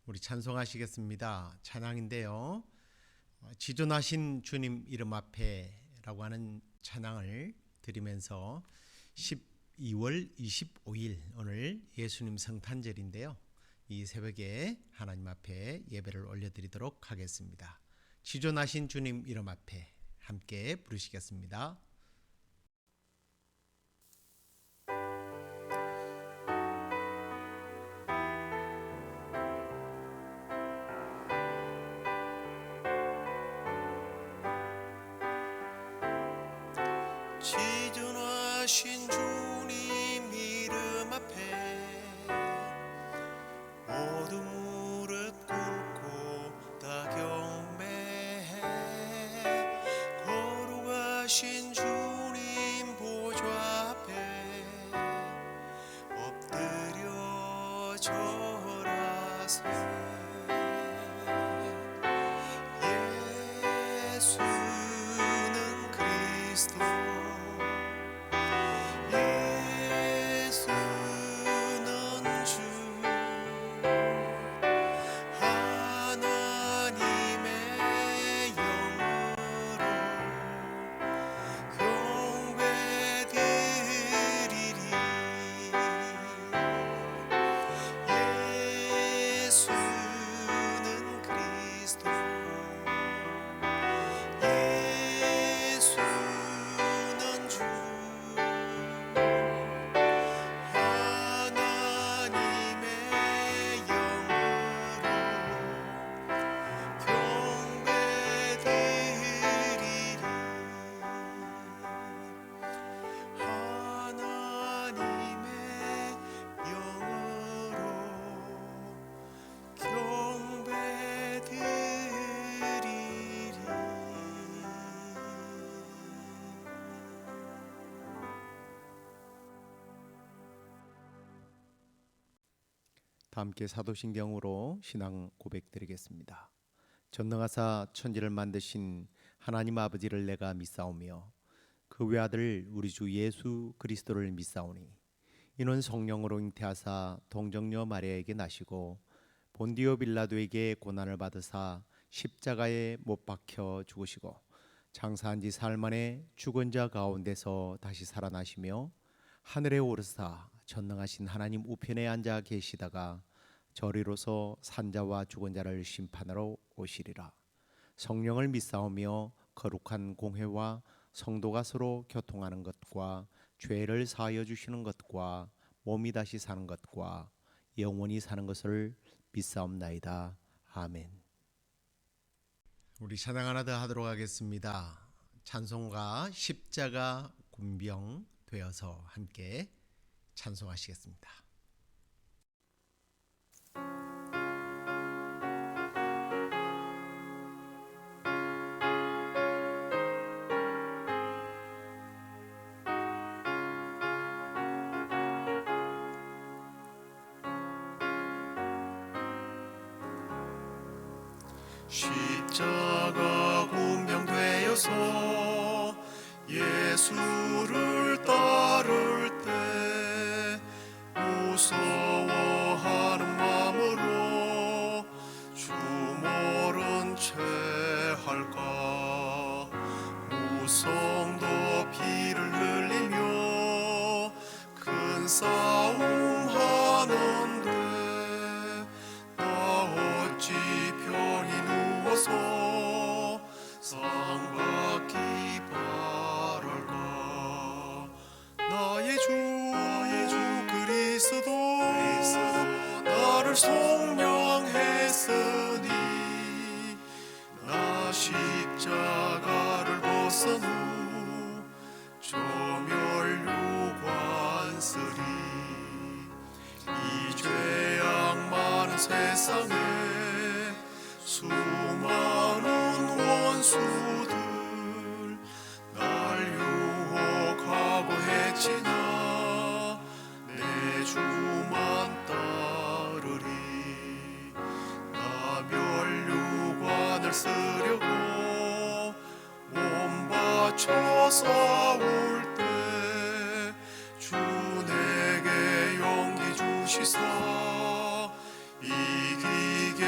우리 찬송하시겠습니다. 찬양인데요. 지존하신 주님 이름 앞에라고 하는 찬양을 드리면서 12월 25일 오늘 예수님 성탄절인데요. 이 새벽에 하나님 앞에 예배를 올려드리도록 하겠습니다. 지존하신 주님 이름 앞에 함께 부르시겠습니다. 지존하신 주님 이름 앞에 모두 무릎 꿇고 다 경배해. 거룩하신 주님 보좌 앞에 엎드려 절하세. 예수는 그리스도, 다 함께 사도신경으로 신앙 고백드리겠습니다. 전능하사 천지를 만드신 하나님 아버지를 내가 믿사오며 그 외아들 우리 주 예수 그리스도를 믿사오니 이는 성령으로 잉태하사 동정녀 마리아에게 나시고 본디오 빌라도에게 고난을 받으사 십자가에 못 박혀 죽으시고 장사한 지 사흘 만에 죽은 자 가운데서 다시 살아나시며 하늘에 오르사 전능하신 하나님 우편에 앉아 계시다가 저리로서 산자와 죽은 자를 심판하러 오시리라. 성령을 믿사오며 거룩한 공회와 성도가 서로 교통하는 것과 죄를 사하여 주시는 것과 몸이 다시 사는 것과 영원히 사는 것을 믿사옵나이다. 아멘. 우리 찬양 하나 더 하도록 하겠습니다. 찬송가 십자가 군병 되어서 함께 찬송하시겠습니다. 십자가 군병되어서 예수를 따를 때 무서워하는 마음으로 주 모른 채 할까. 무성도 피를 흘리며 큰 싸움 하는데 나 어찌 편히 누워서 상받기 바랄까. 나의 주 그리스도 나를 속량했으니 나 십자가를 벗은 후 조멸유관 쓰리. 이 죄악 많은 세상에 수많은 원수들 날 유혹하고 해치나 내 주만 따르리. 나 멸류관을 쓰려고 몸 바쳐 싸울 때 주 내게 용기 주시사 이기게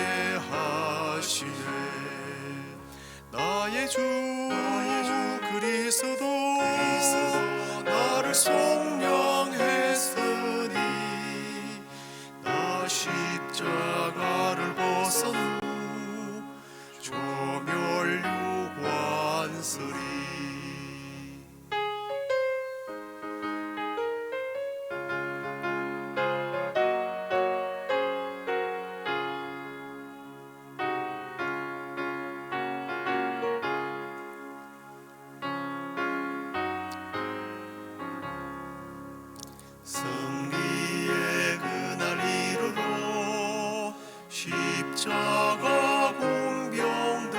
십자가 공병들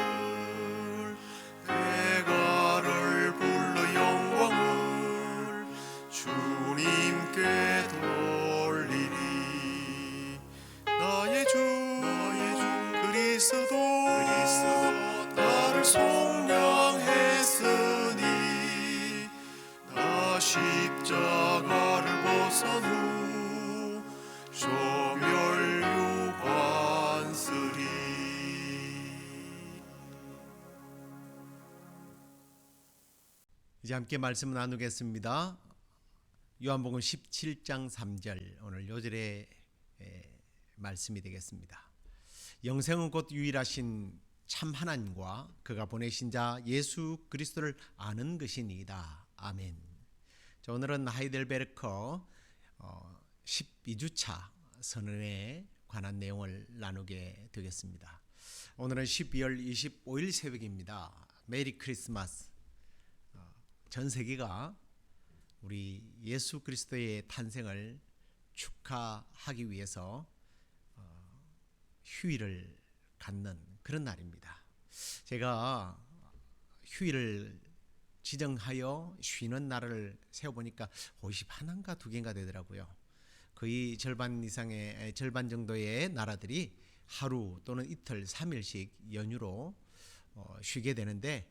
대가를 불러 영광을 주님께 돌리리. 나의 주 그리스도 나를 속량했으니 나 십자가를 벗은 후 소멸유관쓰리. 이제 함께 말씀 나누겠습니다. 요한복음 17장 3절 오늘 요절의 말씀이 되겠습니다. 영생은 곧 유일하신 참 하나님과 그가 보내신 자 예수 그리스도를 아는 것이니이다. 아멘. 자, 오늘은 하이델베르크 12주차 선언에 관한 내용을 나누게 되겠습니다. 오늘은 12월 25일 새벽입니다. 메리 크리스마스. 전 세계가 우리 예수 그리스도의 탄생을 축하하기 위해서 휴일을 갖는 그런 날입니다. 제가 휴일을 지정하여 쉬는 날을 세어보니까 51개인가 2개인가 되더라고요. 거의 절반 정도의 나라들이 하루 또는 이틀 3일씩 연휴로 쉬게 되는데,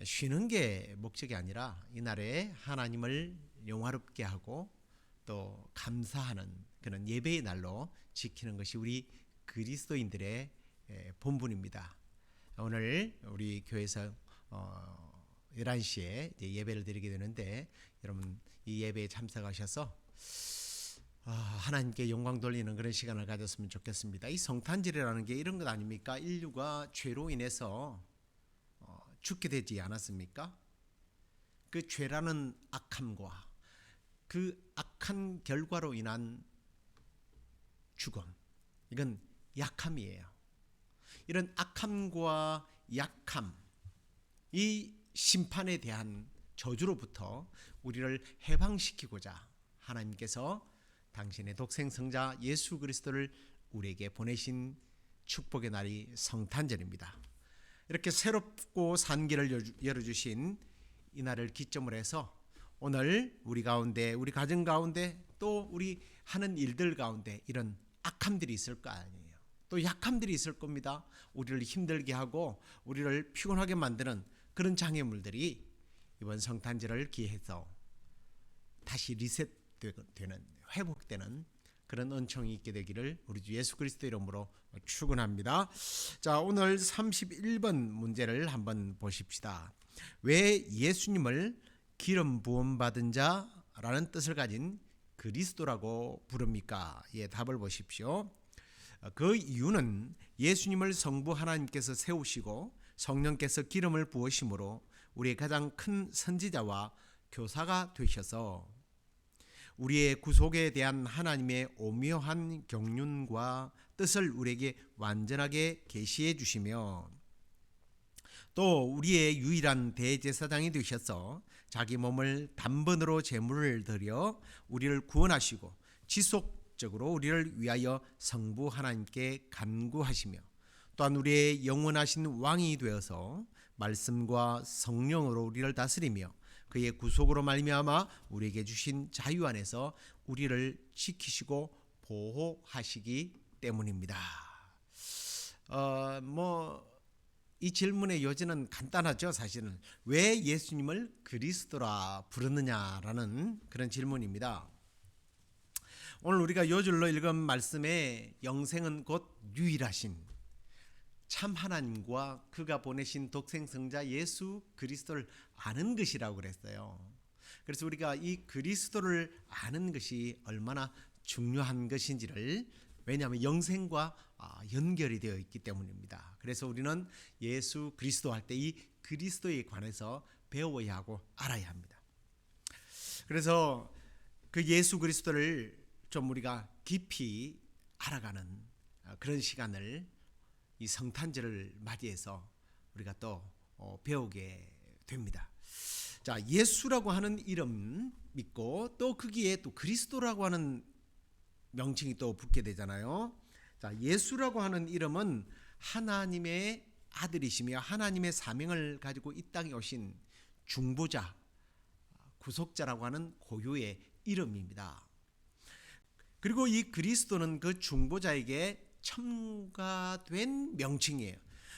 쉬는 게 목적이 아니라 이날에 하나님을 영화롭게 하고 또 감사하는 그런 예배의 날로 지키는 것이 우리 그리스도인들의 본분입니다. 오늘 우리 교회에서 11시에 예배를 드리게 되는데, 여러분 이 예배에 참석하셔서 하나님께 영광 돌리는 그런 시간을 가졌으면 좋겠습니다. 이 성탄절이라는 게 이런 것 아닙니까? 인류가 죄로 인해서 죽게 되지 않았습니까? 그 죄라는 악함과 그 악한 결과로 인한 죽음, 이건 약함이에요. 이런 악함과 약함, 이 심판에 대한 저주로부터 우리를 해방시키고자 하나님께서 당신의 독생성자 예수 그리스도를 우리에게 보내신 축복의 날이 성탄절입니다. 이렇게 새롭고 산 길을 열어주신 이 날을 기점으로 해서 오늘 우리 가운데, 우리 가정 가운데, 또 우리 하는 일들 가운데 이런 악함들이 있을 거 아니에요. 또 약함들이 있을 겁니다. 우리를 힘들게 하고 우리를 피곤하게 만드는 그런 장애물들이 이번 성탄절을 기해서 다시 리셋되는, 회복되는 그런 은총이 있게 되기를 우리 주 예수 그리스도 이름으로 축원합니다. 자, 오늘 31번 문제를 한번 보십시다. 왜 예수님을 기름 부음 받은 자라는 뜻을 가진 그리스도라고 부릅니까? 예, 답을 보십시오. 그 이유는 예수님을 성부 하나님께서 세우시고 성령께서 기름을 부으심으로 우리의 가장 큰 선지자와 교사가 되셔서 우리의 구속에 대한 하나님의 오묘한 경륜과 뜻을 우리에게 완전하게 계시해 주시며, 또 우리의 유일한 대제사장이 되셔서 자기 몸을 단번으로 제물을 드려 우리를 구원하시고 지속적으로 우리를 위하여 성부 하나님께 간구하시며, 또한 우리의 영원하신 왕이 되어서 말씀과 성령으로 우리를 다스리며 그의 구속으로 말미암아 우리에게 주신 자유 안에서 우리를 지키시고 보호하시기 때문입니다. 이 질문의 요지는 간단하죠. 사실은 왜 예수님을 그리스도라 부르느냐라는 그런 질문입니다. 오늘 우리가 요절로 읽은 말씀에 영생은 곧 유일하신 참 하나님과 그가 보내신 독생성자 예수 그리스도를 아는 것이라고 그랬어요. 그래서 우리가 이 그리스도를 아는 것이 얼마나 중요한 것인지를, 왜냐하면 영생과 연결이 되어 있기 때문입니다. 그래서 우리는 예수 그리스도 할 때 이 그리스도에 관해서 배워야 하고 알아야 합니다. 그래서 그 예수 그리스도를 좀 우리가 깊이 알아가는 그런 시간을 이 성탄절을 맞이해서 우리가 또 배우게 됩니다. 자, 예수라고 하는 이름 믿고 또 거기에 또 그리스도라고 하는 명칭이 또 붙게 되잖아요. 자, 예수라고 하는 이름은 하나님의 아들이시며 하나님의 사명을 가지고 이 땅에 오신 중보자, 구속자라고 하는 고유의 이름입니다. 그리고 이 그리스도는 그 중보자에게 첨가된 명칭이에요.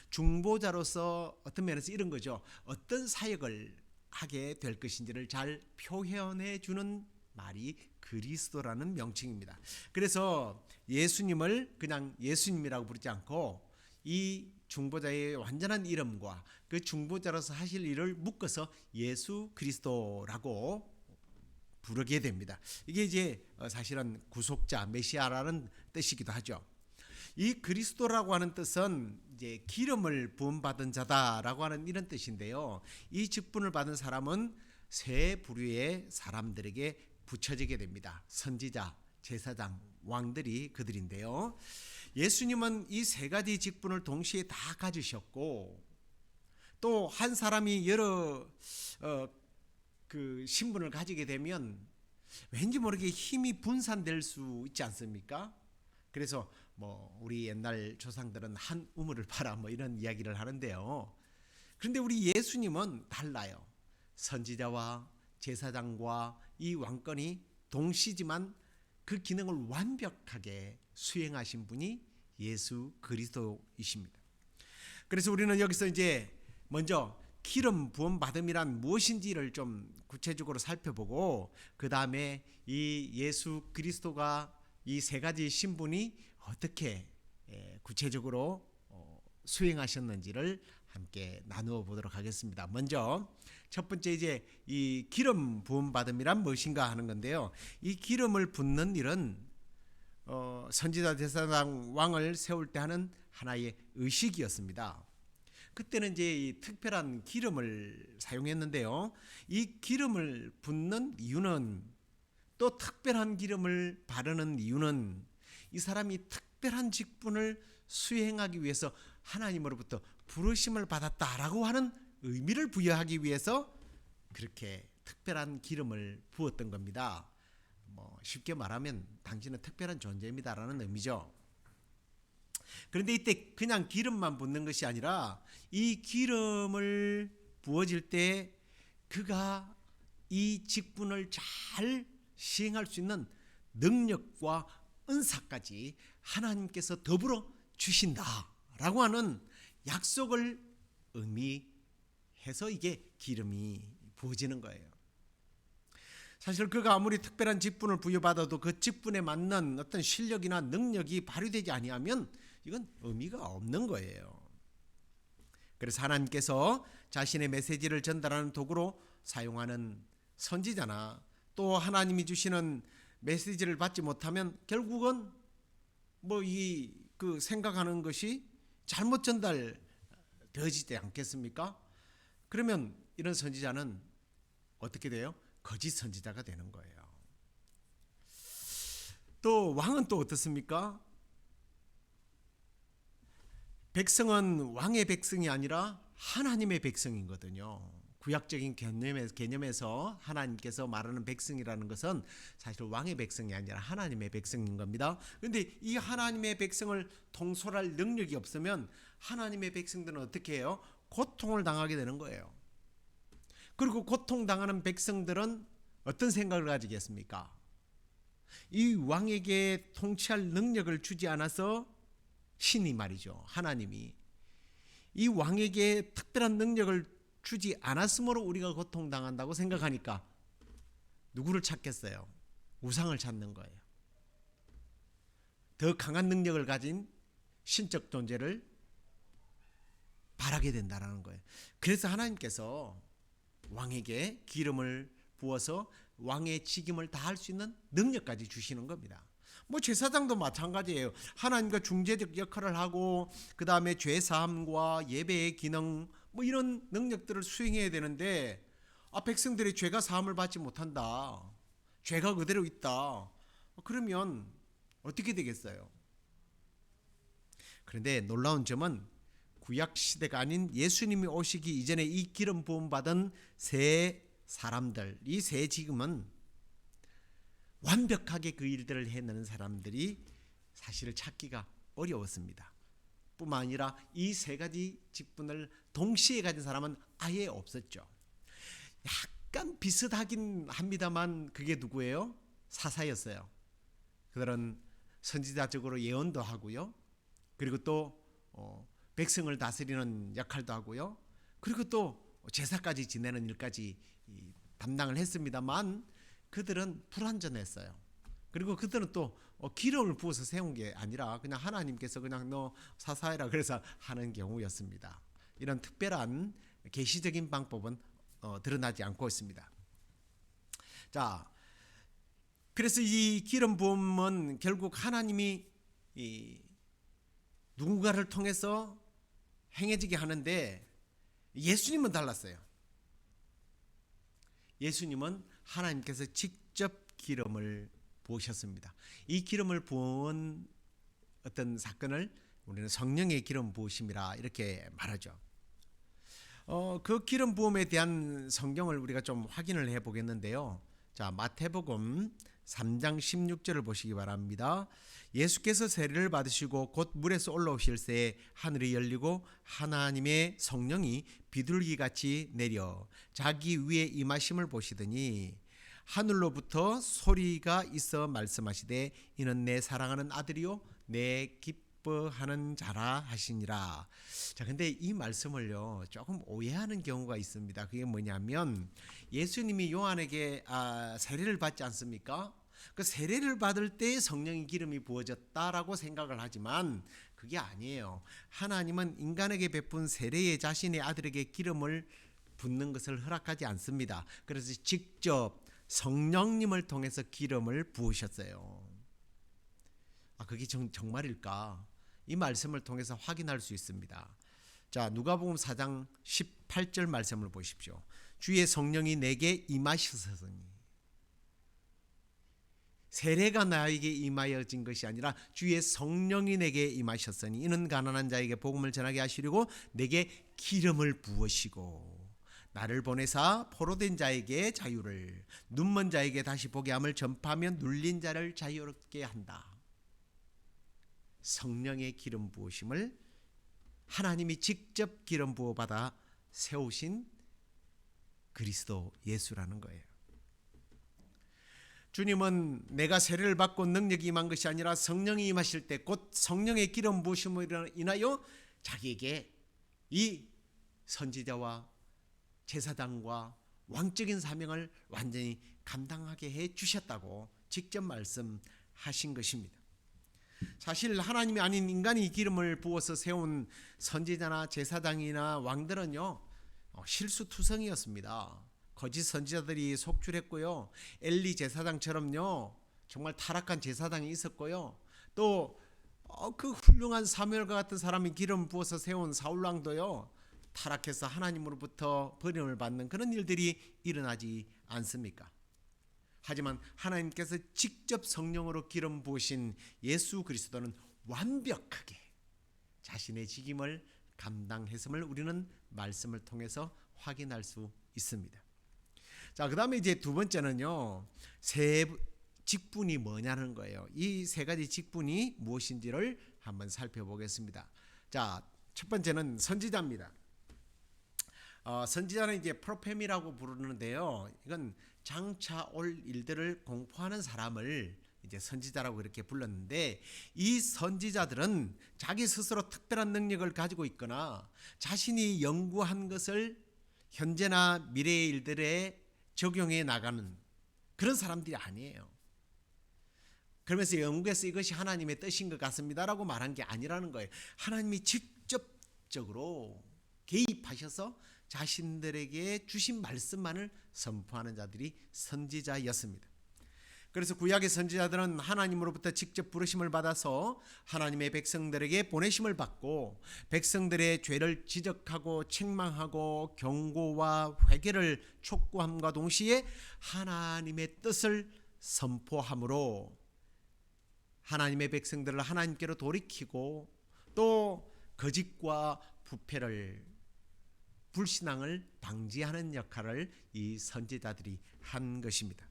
중보자로서 어떤 면에서 이런 거죠. 어떤 사역을 하게 될 것인지를 잘 표현해 주는 말이 그리스도라는 명칭입니다. 그래서 예수님을 그냥 예수님이라고 부르지 않고 이 중보자의 완전한 이름과 그 중보자로서 하실 일을 묶어서 예수 그리스도라고 부르게 됩니다. 이게 이제 사실은 구속자, 메시아라는 뜻이기도 하죠. 이 그리스도라고 하는 뜻은 이제 기름을 부음받은 자다라고 하는 이런 뜻인데요. 이 직분을 받은 사람은 세 부류의 사람들에게 붙여지게 됩니다. 선지자, 제사장, 왕들이 그들인데요. 예수님은 이 세 가지 직분을 동시에 다 가지셨고 또 한 사람이 여러 그 신분을 가지게 되면 왠지 모르게 힘이 분산될 수 있지 않습니까? 그래서 뭐 우리 옛날 조상들은 한 우물을 파라 뭐 이런 이야기를 하는데요. 그런데 우리 예수님은 달라요. 선지자와 제사장과 이 왕권이 동시지만 그 기능을 완벽하게 수행하신 분이 예수 그리스도이십니다. 그래서 우리는 여기서 이제 먼저 기름 부음 받음이란 무엇인지를 좀 구체적으로 살펴보고 그 다음에 이 예수 그리스도가 이 세 가지 신분이 어떻게 구체적으로 수행하셨는지를 함께 나누어 보도록 하겠습니다. 먼저 첫 번째 이제 이 기름 부음 받음이란 무엇인가 하는 건데요. 이 기름을 붓는 일은 선지자, 제사장, 왕을 세울 때 하는 하나의 의식이었습니다. 그때는 이제 이 특별한 기름을 사용했는데요. 이 기름을 붓는 이유는 또 특별한 기름을 바르는 이유는 이 사람이 특별한 직분을 수행하기 위해서 하나님으로부터 부르심을 받았다라고 하는 의미를 부여하기 위해서 그렇게 특별한 기름을 부었던 겁니다. 뭐 쉽게 말하면 당신은 특별한 존재입니다라는 의미죠. 그런데 이때 그냥 기름만 붓는 것이 아니라 이 기름을 부어질 때 그가 이 직분을 잘 시행할 수 있는 능력과 은사까지 하나님께서 더불어 주신다라고 하는 약속을 의미해서 이게 기름이 부어지는 거예요. 사실 그가 아무리 특별한 직분을 부여받아도 그 직분에 맞는 어떤 실력이나 능력이 발휘되지 아니하면 이건 의미가 없는 거예요. 그래서 하나님께서 자신의 메시지를 전달하는 도구로 사용하는 선지자나 또 하나님이 주시는 메시지를 받지 못하면 결국은 뭐 그 생각하는 것이 잘못 전달되어지지 않겠습니까? 그러면 이런 선지자는 어떻게 돼요? 거짓 선지자가 되는 거예요. 또 왕은 또 어떻습니까? 백성은 왕의 백성이 아니라 하나님의 백성이거든요. 구약적인 개념에서 하나님께서 말하는 백성이라는 것은 사실 왕의 백성이 아니라 하나님의 백성인 겁니다. 그런데 이 하나님의 백성을 통솔할 능력이 없으면 하나님의 백성들은 어떻게 해요? 고통을 당하게 되는 거예요. 그리고 고통당하는 백성들은 어떤 생각을 가지겠습니까? 이 왕에게 통치할 능력을 주지 않아서 신이 말이죠. 하나님이 이 왕에게 특별한 능력을 주지 않았으므로 우리가 고통당한다고 생각하니까 누구를 찾겠어요? 우상을 찾는 거예요. 더 강한 능력을 가진 신적 존재를 바라게 된다는 거예요. 그래서 하나님께서 왕에게 기름을 부어서 왕의 직임을 다할 수 있는 능력까지 주시는 겁니다. 뭐 제사장도 마찬가지예요. 하나님과 중재적 역할을 하고 그 다음에 죄사함과 예배의 기능 뭐 이런 능력들을 수행해야 되는데 백성들이 죄가 사함을 받지 못한다. 죄가 그대로 있다. 그러면 어떻게 되겠어요? 그런데 놀라운 점은 구약 시대가 아닌 예수님이 오시기 이전에 이 기름 부음 받은 세 사람들, 이 세 직임은 완벽하게 그 일들을 해내는 사람들이 사실 찾기가 어려웠습니다. 뿐만 아니라 이 세 가지 직분을 동시에 가진 사람은 아예 없었죠. 약간 비슷하긴 합니다만 그게 누구예요? 사사였어요. 그들은 선지자적으로 예언도 하고요. 그리고 또 백성을 다스리는 역할도 하고요. 그리고 또 제사까지 지내는 일까지 담당을 했습니다만 그들은 불완전했어요. 그리고 그들은 또 기름을 부어서 세운 게 아니라 그냥 하나님께서 그냥 너 사사해라 그래서 하는 경우였습니다. 이런 특별한 계시적인 방법은 드러나지 않고 있습니다. 자, 그래서 이 기름 부음은 결국 하나님이 누군가를 통해서 행해지게 하는데 예수님은 달랐어요. 예수님은 하나님께서 직접 기름을 부으셨습니다. 이 기름을 부은 어떤 사건을 우리는 성령의 기름 부으심이라 이렇게 말하죠. 그 기름 부음에 대한 성경을 우리가 좀 확인을 해 보겠는데요. 자, 마태복음 3장 16절을 보시기 바랍니다. 예수께서 세례를 받으시고 곧 물에서 올라오실새 하늘이 열리고 하나님의 성령이 비둘기같이 내려 자기 위에 임하심을 보시더니 하늘로부터 소리가 있어 말씀하시되 이는 내 사랑하는 아들이요 내 기뻐하는 자라 하시니라. 자, 근데 이 말씀을요 조금 오해하는 경우가 있습니다. 그게 뭐냐면 예수님이 요한에게 세례를 받지 않습니까? 그 세례를 받을 때 성령의 기름이 부어졌다라고 생각을 하지만 그게 아니에요. 하나님은 인간에게 베푼 세례에 자신의 아들에게 기름을 붓는 것을 허락하지 않습니다. 그래서 직접 성령님을 통해서 기름을 부으셨어요. 그게 정말일까? 이 말씀을 통해서 확인할 수 있습니다. 자, 누가복음 4장 18절 말씀을 보십시오. 주의 성령이 내게 임하셨으니. 세례가 나에게 임하여진 것이 아니라 주의 성령이 내게 임하셨으니 이는 가난한 자에게 복음을 전하게 하시려고 내게 기름을 부으시고 나를 보내사 포로된 자에게 자유를 눈먼 자에게 다시 보게 함을 전파하며 눌린 자를 자유롭게 한다. 성령의 기름 부으심을 하나님이 직접 기름 부어 받아 세우신 그리스도 예수라는 거예요. 주님은 내가 세례를 받고 능력이 임한 것이 아니라 성령이 임하실 때 곧 성령의 기름 부으심으로 인하여 자기에게 이 선지자와 제사장과 왕적인 사명을 완전히 감당하게 해 주셨다고 직접 말씀하신 것입니다. 사실 하나님이 아닌 인간이 기름을 부어서 세운 선지자나 제사장이나 왕들은요 실수투성이었습니다. 거짓 선지자들이 속출했고요. 엘리 제사장처럼요 정말 타락한 제사장이 있었고요. 또 그 훌륭한 사무엘과 같은 사람이 기름 부어서 세운 사울 왕도요 타락해서 하나님으로부터 버림을 받는 그런 일들이 일어나지 않습니까? 하지만 하나님께서 직접 성령으로 기름 부으신 예수 그리스도는 완벽하게 자신의 직임을 감당했음을 우리는 말씀을 통해서 확인할 수 있습니다. 자, 그다음에 이제 두 번째는요. 세 직분이 뭐냐는 거예요. 이 세 가지 직분이 무엇인지를 한번 살펴보겠습니다. 자, 첫 번째는 선지자입니다. 선지자는 이제 프로페미라고 부르는데요. 이건 장차 올 일들을 공포하는 사람을 이제 선지자라고 이렇게 불렀는데 이 선지자들은 자기 스스로 특별한 능력을 가지고 있거나 자신이 연구한 것을 현재나 미래의 일들에 적용해 나가는 그런 사람들이 아니에요. 그러면서 영국에서 이것이 하나님의 뜻인 것 같습니다라고 말한 게 아니라는 거예요. 하나님이 직접적으로 개입하셔서 자신들에게 주신 말씀만을 선포하는 자들이 선지자였습니다. 그래서 구약의 선지자들은 하나님으로부터 직접 부르심을 받아서 하나님의 백성들에게 보내심을 받고 백성들의 죄를 지적하고 책망하고 경고와 회개를 촉구함과 동시에 하나님의 뜻을 선포함으로 하나님의 백성들을 하나님께로 돌이키고 또 거짓과 부패를 불신앙을 방지하는 역할을 이 선지자들이 한 것입니다.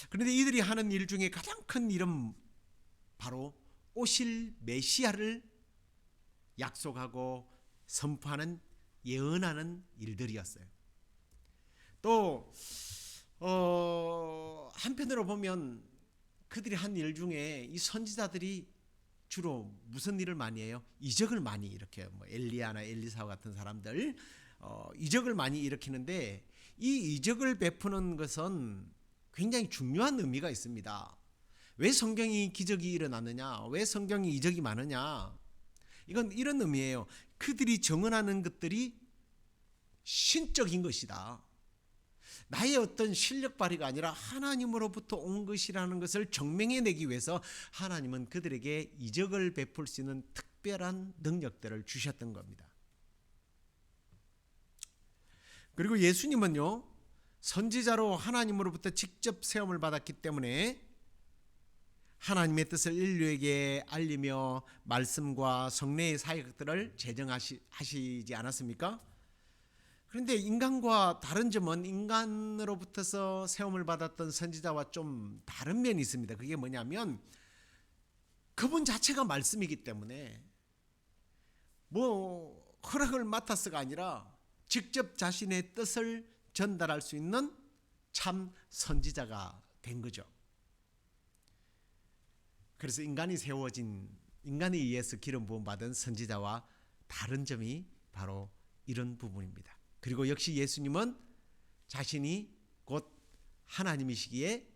그런데 이들이 하는 일 중에 가장 큰 일은 바로 오실 메시아를 약속하고 선포하는 예언하는 일들이었어요. 또 한편으로 보면 그들이 한 일 중에 이 선지자들이 주로 무슨 일을 많이 해요? 이적을 많이 일으켜요. 뭐 엘리야나 엘리사 같은 사람들 이적을 많이 일으키는데 이 이적을 베푸는 것은 굉장히 중요한 의미가 있습니다. 왜 성경이 기적이 일어나느냐? 왜 성경이 이적이 많으냐? 이건 이런 의미예요. 그들이 정언하는 것들이 신적인 것이다. 나의 어떤 실력 발휘가 아니라 하나님으로부터 온 것이라는 것을 증명해내기 위해서 하나님은 그들에게 이적을 베풀 수 있는 특별한 능력들을 주셨던 겁니다. 그리고 예수님은요, 선지자로 하나님으로부터 직접 세움을 받았기 때문에 하나님의 뜻을 인류에게 알리며 말씀과 성례의 사역들을 제정하시지 않았습니까? 그런데 인간과 다른 점은 인간으로부터서 세움을 받았던 선지자와 좀 다른 면이 있습니다. 그게 뭐냐면 그분 자체가 말씀이기 때문에 뭐 허락을 맡아서가 아니라 직접 자신의 뜻을 전달할 수 있는 참 선지자가 된 거죠. 그래서 인간에 의해서 기름 부음 받은 선지자와 다른 점이 바로 이런 부분입니다. 그리고 역시 예수님은 자신이 곧 하나님이시기에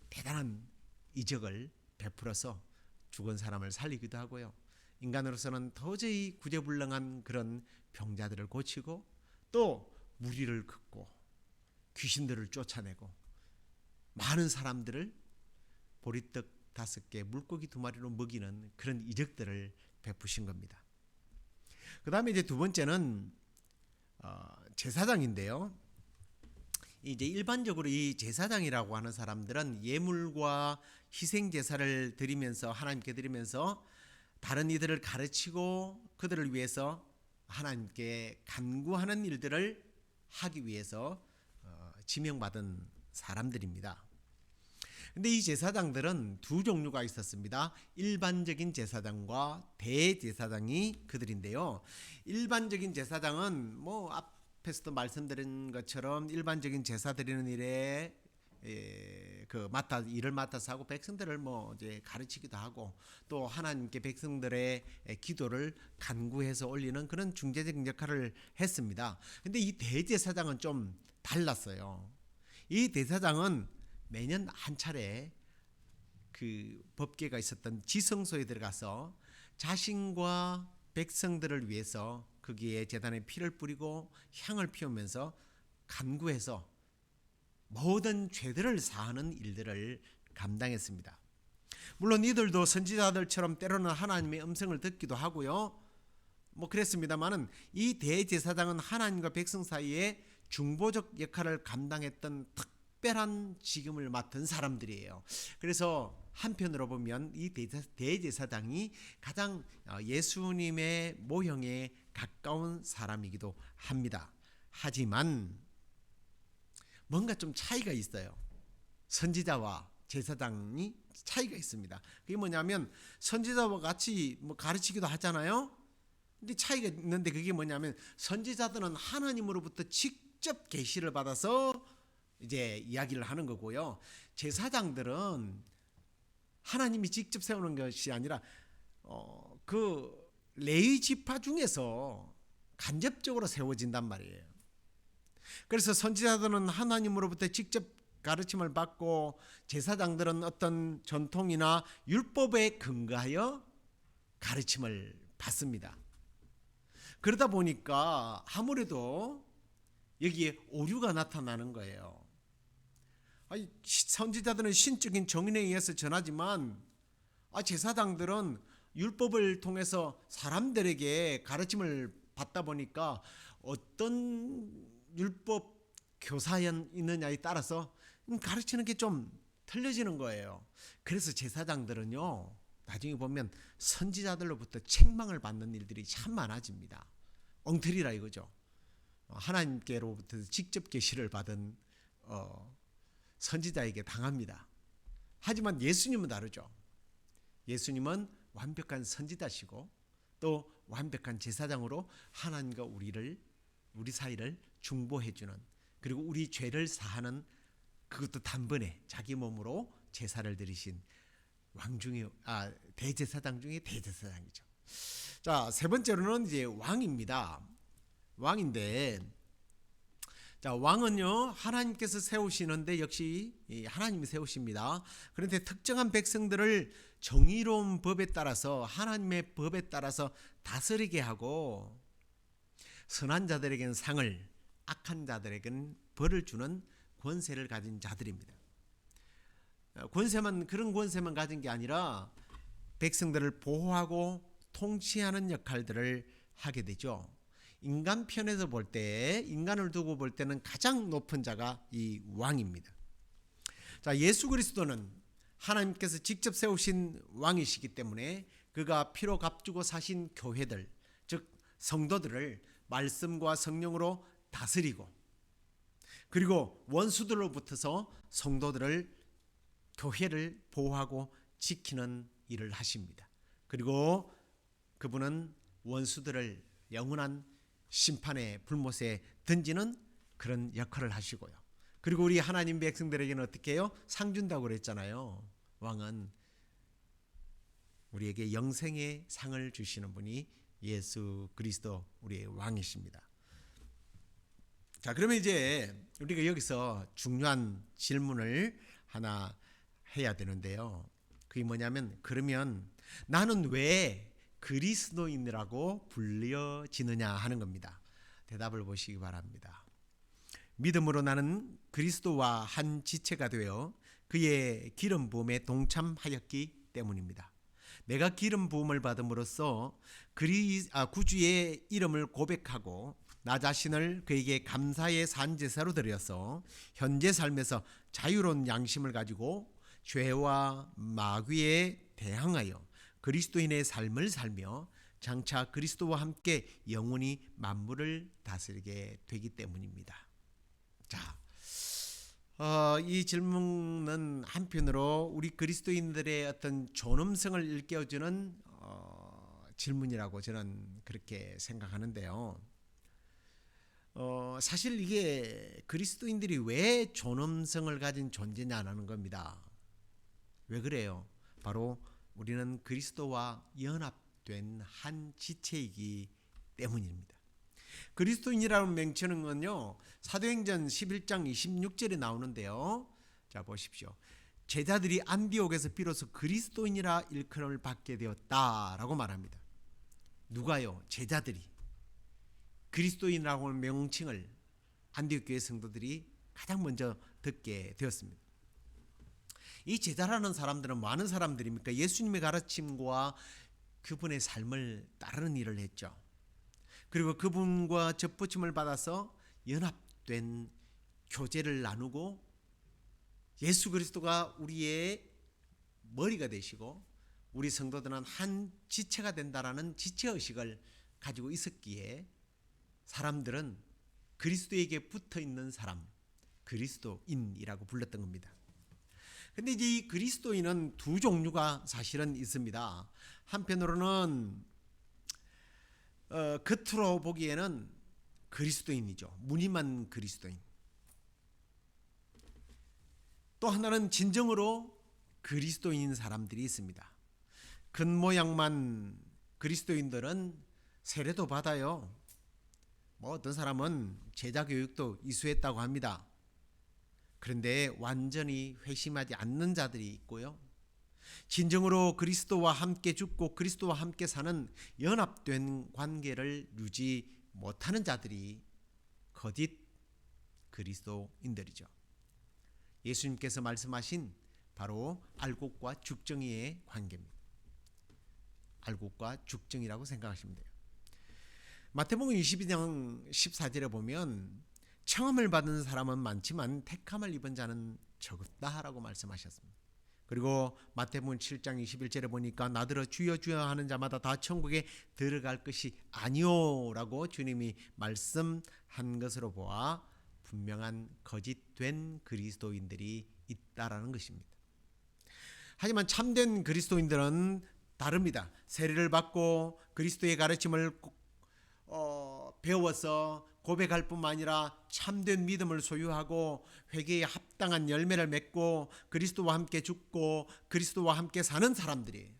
대단한 이적을 베풀어서 죽은 사람을 살리기도 하고요. 인간으로서는 도저히 구제불능한 그런 병자들을 고치고 또 무리를 긋고 귀신들을 쫓아내고 많은 사람들을 보리떡 5개 물고기 2마리로 먹이는 그런 이적들을 베푸신 겁니다. 그 다음에 이제 두 번째는 제사장인데요. 이제 일반적으로 이 제사장이라고 하는 사람들은 예물과 희생 제사를 드리면서 하나님께 드리면서 다른 이들을 가르치고 그들을 위해서 하나님께 간구하는 일들을 하기 위해서 지명받은 사람들입니다. 근데 이 제사장들은 두 종류가 있었습니다. 일반적인 제사장과 대제사장이 그들인데요. 일반적인 제사장은 뭐 앞에서도 말씀드린 것처럼 일반적인 제사 드리는 일에 일을 맡아서 하고 백성들을 뭐 이제 가르치기도 하고 또 하나님께 백성들의 기도를 간구해서 올리는 그런 중재적 역할을 했습니다. 근데 이 대제사장은 좀 달랐어요. 이 대제사장은 매년 한 차례 그 법궤가 있었던 지성소에 들어가서 자신과 백성들을 위해서 거기에 제단에 피를 뿌리고 향을 피우면서 간구해서 모든 죄들을 사하는 일들을 감당했습니다. 물론 이들도 선지자들처럼 때로는 하나님의 음성을 듣기도 하고요. 뭐 그랬습니다만은 이 대제사장은 하나님과 백성 사이에 중보적 역할을 감당했던 특별한 직임을 맡은 사람들이에요. 그래서 한편으로 보면 이 대제사장이 가장 예수님의 모형에 가까운 사람이기도 합니다. 하지만 뭔가 좀 차이가 있어요. 선지자와 제사장이 차이가 있습니다. 그게 뭐냐면 선지자와 같이 뭐 가르치기도 하잖아요. 근데 차이가 있는데 그게 뭐냐면 선지자들은 하나님으로부터 직접 계시를 받아서 이제 이야기를 하는 거고요. 제사장들은 하나님이 직접 세우는 것이 아니라 그 레위 지파 중에서 간접적으로 세워진단 말이에요. 그래서 선지자들은 하나님으로부터 직접 가르침을 받고 제사장들은 어떤 전통이나 율법에 근거하여 가르침을 받습니다. 그러다 보니까 아무래도 여기에 오류가 나타나는 거예요. 선지자들은 신적인 정인에 의해서 전하지만 제사장들은 율법을 통해서 사람들에게 가르침을 받다 보니까 어떤 율법 교사연 있느냐에 따라서 가르치는 게 좀 틀려지는 거예요. 그래서 제사장들은요 나중에 보면 선지자들로부터 책망을 받는 일들이 참 많아집니다. 엉터리라 이거죠. 하나님께로부터 직접 계시를 받은 선지자에게 당합니다. 하지만 예수님은 다르죠. 예수님은 완벽한 선지자시고 또 완벽한 제사장으로 하나님과 우리 사이를 중보해주는, 그리고 우리 죄를 사하는, 그것도 단번에 자기 몸으로 제사를 드리신 대제사장 중에 대제사장이죠. 자, 세 번째로는 이제 왕입니다. 왕인데, 자, 왕은요 하나님께서 세우시는데 역시 하나님이 세우십니다. 그런데 특정한 백성들을 정의로운 법에 따라서, 하나님의 법에 따라서 다스리게 하고, 선한 자들에게는 상을, 악한 자들에게는 벌을 주는 권세를 가진 자들입니다. 그런 권세만 가진 게 아니라 백성들을 보호하고 통치하는 역할들을 하게 되죠. 인간 편에서 볼 때, 인간을 두고 볼 때는 가장 높은 자가 이 왕입니다. 자, 예수 그리스도는 하나님께서 직접 세우신 왕이시기 때문에 그가 피로 값주고 사신 교회들, 즉 성도들을 말씀과 성령으로 다스리고, 그리고 원수들로부터서 성도들을, 교회를 보호하고 지키는 일을 하십니다. 그리고 그분은 원수들을 영원한 심판의 불못에 던지는 그런 역할을 하시고요. 그리고 우리 하나님 백성들에게는 어떻게 해요? 상 준다고 그랬잖아요. 왕은 우리에게 영생의 상을 주시는 분이 예수 그리스도 우리의 왕이십니다. 자, 그러면 이제 우리가 여기서 중요한 질문을 하나 해야 되는데요. 그게 뭐냐면, 그러면 나는 왜 그리스도인이라고 불려지느냐 하는 겁니다. 대답을 보시기 바랍니다. 믿음으로 나는 그리스도와 한 지체가 되어 그의 기름 부음에 동참하였기 때문입니다. 내가 기름 부음을 받음으로써 구주의 이름을 고백하고 나 자신을 그에게 감사의 산제사로 드려서 현재 삶에서 자유로운 양심을 가지고 죄와 마귀에 대항하여 그리스도인의 삶을 살며 장차 그리스도와 함께 영원히 만물을 다스리게 되기 때문입니다. 자, 이 질문은 한편으로 우리 그리스도인들의 어떤 존엄성을 일깨워주는 질문이라고 저는 그렇게 생각하는데요. 사실 이게 그리스도인들이 왜 존엄성을 가진 존재냐는 겁니다. 왜 그래요? 바로 우리는 그리스도와 연합된 한 지체이기 때문입니다. 그리스도인이라는 명칭은요, 사도행전 11장 26절에 나오는데요. 자, 보십시오. 제자들이 안디옥에서 비로소 그리스도인이라 일컬음을 받게 되었다라고 말합니다. 누가요? 제자들이 그리스도인이라고 하는 명칭을 안디옥 교회 성도들이 가장 먼저 듣게 되었습니다. 이 제자라는 사람들은 많은 사람들입니까? 예수님의 가르침과 그분의 삶을 따르는 일을 했죠. 그리고 그분과 접붙임을 받아서 연합된 교제를 나누고 예수 그리스도가 우리의 머리가 되시고 우리 성도들은 한 지체가 된다라는 지체의식을 가지고 있었기에 사람들은 그리스도에게 붙어있는 사람, 그리스도인이라고 불렀던 겁니다. 근데 이제 이 그리스도인은 두 종류가 사실은 있습니다. 한편으로는 겉으로 보기에는 그리스도인이죠. 무늬만 그리스도인. 또 하나는 진정으로 그리스도인인 사람들이 있습니다. 겉모양만 그리스도인들은 세례도 받아요. 어떤 사람은 제자 교육도 이수했다고 합니다. 그런데 완전히 회심하지 않는 자들이 있고요. 진정으로 그리스도와 함께 죽고 그리스도와 함께 사는 연합된 관계를 유지 못하는 자들이 거짓 그리스도인들이죠. 예수님께서 말씀하신 바로 알곡과 죽정이의 관계입니다. 알곡과 죽정이라고 생각하시면 돼요. 마태복음 22장 14절에 보면 청함을 받은 사람은 많지만 택함을 입은 자는 적다라고 말씀하셨습니다. 그리고 마태복음 7장 21절에 보니까 나더러 주여 주여 하는 자마다 다 천국에 들어갈 것이 아니오라고 주님이 말씀한 것으로 보아 분명한 거짓된 그리스도인들이 있다라는 것입니다. 하지만 참된 그리스도인들은 다릅니다. 세례를 받고 그리스도의 가르침을 배워서 고백할 뿐만 아니라 참된 믿음을 소유하고 회개에 합당한 열매를 맺고 그리스도와 함께 죽고 그리스도와 함께 사는 사람들이에요.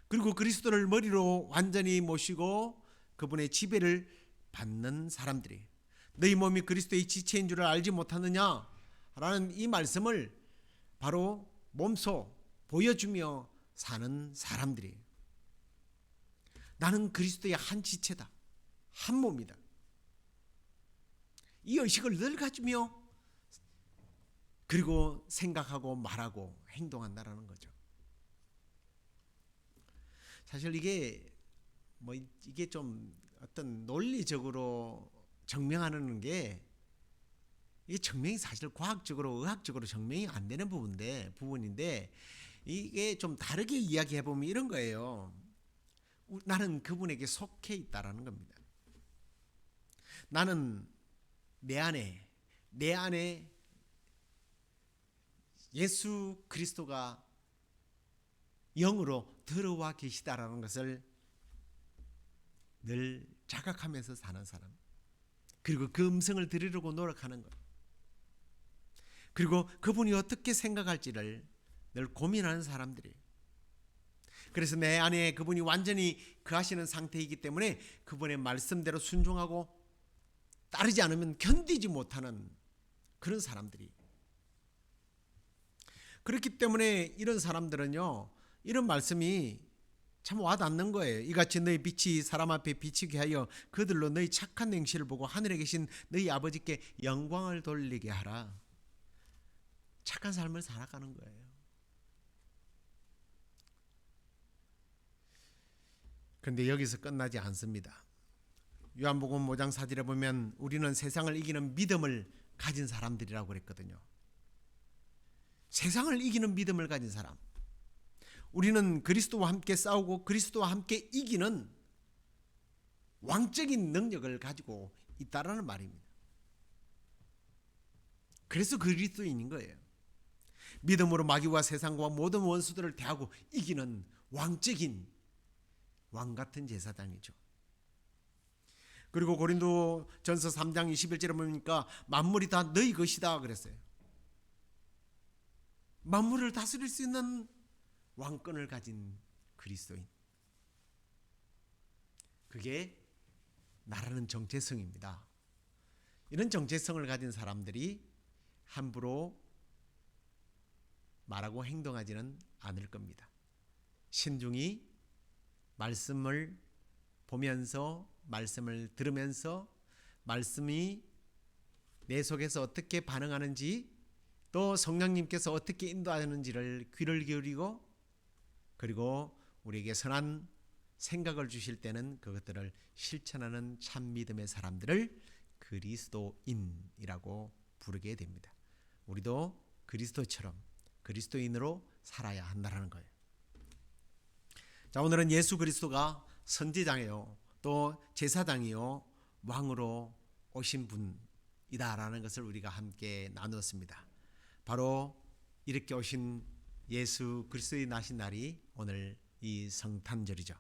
그리고 그리스도를 머리로 완전히 모시고 그분의 지배를 받는 사람들이에요. 너희 몸이 그리스도의 지체인 줄을 알지 못하느냐라는 이 말씀을 바로 몸소 보여주며 사는 사람들이에요. 나는 그리스도의 한 지체다. 한 몸이다. 이 의식을 늘 가지며 그리고 생각하고 말하고 행동한다라는 거죠. 사실 이게 좀 어떤 논리적으로 증명하는 게 이게 증명이 사실 과학적으로 의학적으로 증명이 안 되는 부분인데 이게 좀 다르게 이야기해 보면 이런 거예요. 나는 그분에게 속해 있다라는 겁니다. 나는 내 안에 예수 그리스도가 영으로 들어와 계시다라는 것을 늘 자각하면서 사는 사람. 그리고 그 음성을 들으려고 노력하는 것. 그리고 그분이 어떻게 생각할지를 늘 고민하는 사람들이에요. 그래서 내 안에 그분이 완전히 거하시는 상태이기 때문에 그분의 말씀대로 순종하고 따르지 않으면 견디지 못하는 그런 사람들이. 그렇기 때문에 이런 사람들은요, 이런 말씀이 참 와닿는 거예요. 이같이 너희 빛이 사람 앞에 비치게 하여 그들로 너희 착한 행실을 보고 하늘에 계신 너희 아버지께 영광을 돌리게 하라. 착한 삶을 살아가는 거예요. 그런데 여기서 끝나지 않습니다. 요한복음 5장 4절에 보면 우리는 세상을 이기는 믿음을 가진 사람들이라고 그랬거든요. 세상을 이기는 믿음을 가진 사람. 우리는 그리스도와 함께 싸우고 그리스도와 함께 이기는 왕적인 능력을 가지고 있다라는 말입니다. 그래서 그리스도인인 거예요. 믿음으로 마귀와 세상과 모든 원수들을 대하고 이기는 왕적인 왕 같은 제사장이죠. 그리고 고린도전서 3장 21절에 보니까 만물이 다 너희 것이다 그랬어요. 만물을 다스릴 수 있는 왕권을 가진 그리스도인. 그게 나라는 정체성입니다. 이런 정체성을 가진 사람들이 함부로 말하고 행동하지는 않을 겁니다. 신중히 말씀을 보면서 말씀을 들으면서 말씀이 내 속에서 어떻게 반응하는지 또 성령님께서 어떻게 인도하는지를 귀를 기울이고 그리고 우리에게 선한 생각을 주실 때는 그것들을 실천하는 참 믿음의 사람들을 그리스도인이라고 부르게 됩니다. 우리도 그리스도처럼 그리스도인으로 살아야 한다는 거예요. 자, 오늘은 예수 그리스도가 선지자요 또 제사장이요 왕으로 오신 분이다라는 것을 우리가 함께 나누었습니다. 바로 이렇게 오신 예수 그리스도의 나신 날이 오늘 이 성탄절이죠.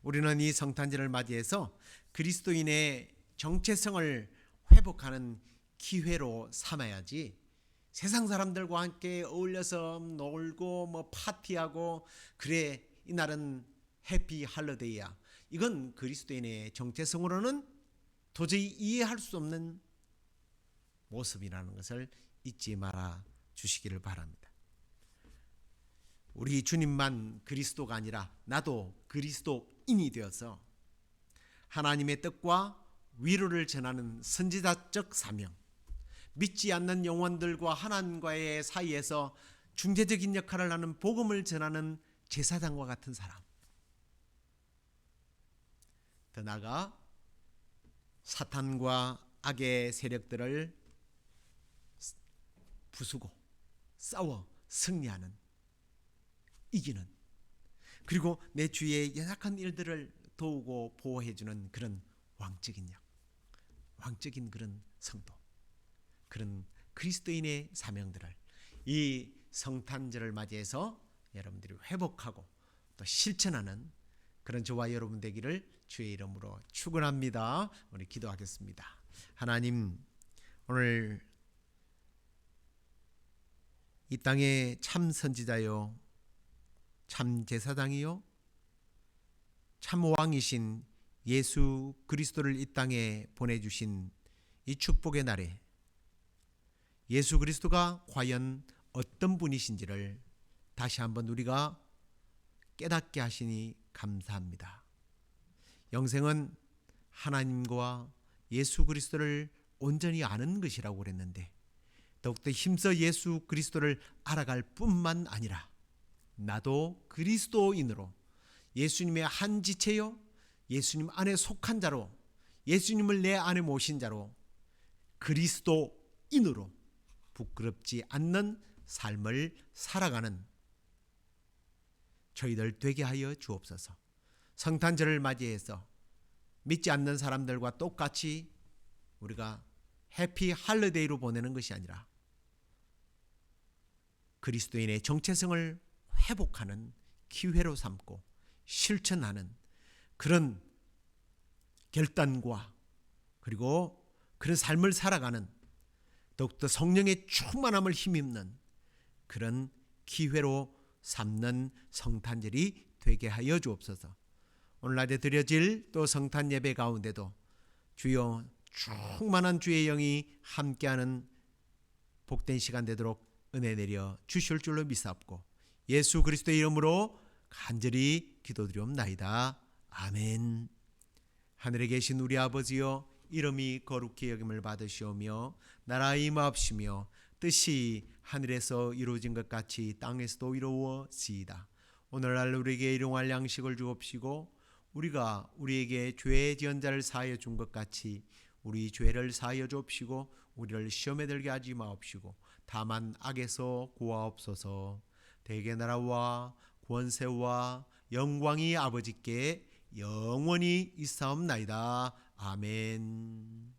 우리는 이 성탄절을 맞이해서 그리스도인의 정체성을 회복하는 기회로 삼아야지 세상 사람들과 함께 어울려서 놀고 파티하고 그래 이날은 해피 할러데이야. 이건 그리스도인의 정체성으로는 도저히 이해할 수 없는 모습이라는 것을 잊지 말아 주시기를 바랍니다. 우리 주님만 그리스도가 아니라 나도 그리스도인이 되어서 하나님의 뜻과 위로를 전하는 선지자적 사명, 믿지 않는 영혼들과 하나님과의 사이에서 중재적인 역할을 하는 복음을 전하는 제사장과 같은 사람. 더 나아가 사탄과 악의 세력들을 부수고 싸워 승리하는 이기는 그리고 내 주위의 연약한 일들을 도우고 보호해주는 그런 왕적인 역, 왕적인 그런 성도, 그런 그리스도인의 사명들을 이 성탄절을 맞이해서 여러분들이 회복하고 또 실천하는 그런 저와 여러분 되기를 주의 이름으로 축원합니다. 우리 기도하겠습니다. 하나님, 오늘 이 땅의 참 선지자요, 참 제사장이요, 참 왕이신 예수 그리스도를 이 땅에 보내주신 이 축복의 날에 예수 그리스도가 과연 어떤 분이신지를 다시 한번 우리가 깨닫게 하시니 감사합니다. 영생은 하나님과 예수 그리스도를 온전히 아는 것이라고 그랬는데 더욱더 힘써 예수 그리스도를 알아갈 뿐만 아니라 나도 그리스도인으로 예수님의 한 지체요, 예수님 안에 속한 자로, 예수님을 내 안에 모신 자로 그리스도인으로 부끄럽지 않는 삶을 살아가는 저희들 되게 하여 주옵소서. 성탄절을 맞이해서 믿지 않는 사람들과 똑같이 우리가 해피 할리데이로 보내는 것이 아니라 그리스도인의 정체성을 회복하는 기회로 삼고 실천하는 그런 결단과 그리고 그런 삶을 살아가는 더욱더 성령의 충만함을 힘입는 그런 기회로 삼는 성탄절이 되게 하여 주옵소서. 오늘날에 드려질 또 성탄 예배 가운데도 주여 충만한 주의 영이 함께하는 복된 시간 되도록 은혜 내려 주실 줄로 믿사옵고 예수 그리스도의 이름으로 간절히 기도드리옵나이다. 아멘. 하늘에 계신 우리 아버지여, 이름이 거룩히 여김을 받으시오며 나라 임하옵시며 뜻이 하늘에서 이루어진 것 같이 땅에서도 이루어지이다. 오늘날 우리에게 일용할 양식을 주옵시고 우리가 우리에게 죄 지은 자를 사하여 준 것 같이 우리 죄를 사하여 주옵시고 우리를 시험에 들게 하지 마옵시고 다만 악에서 구하옵소서. 대개 나라와 권세와 영광이 아버지께 영원히 있사옵나이다. 아멘.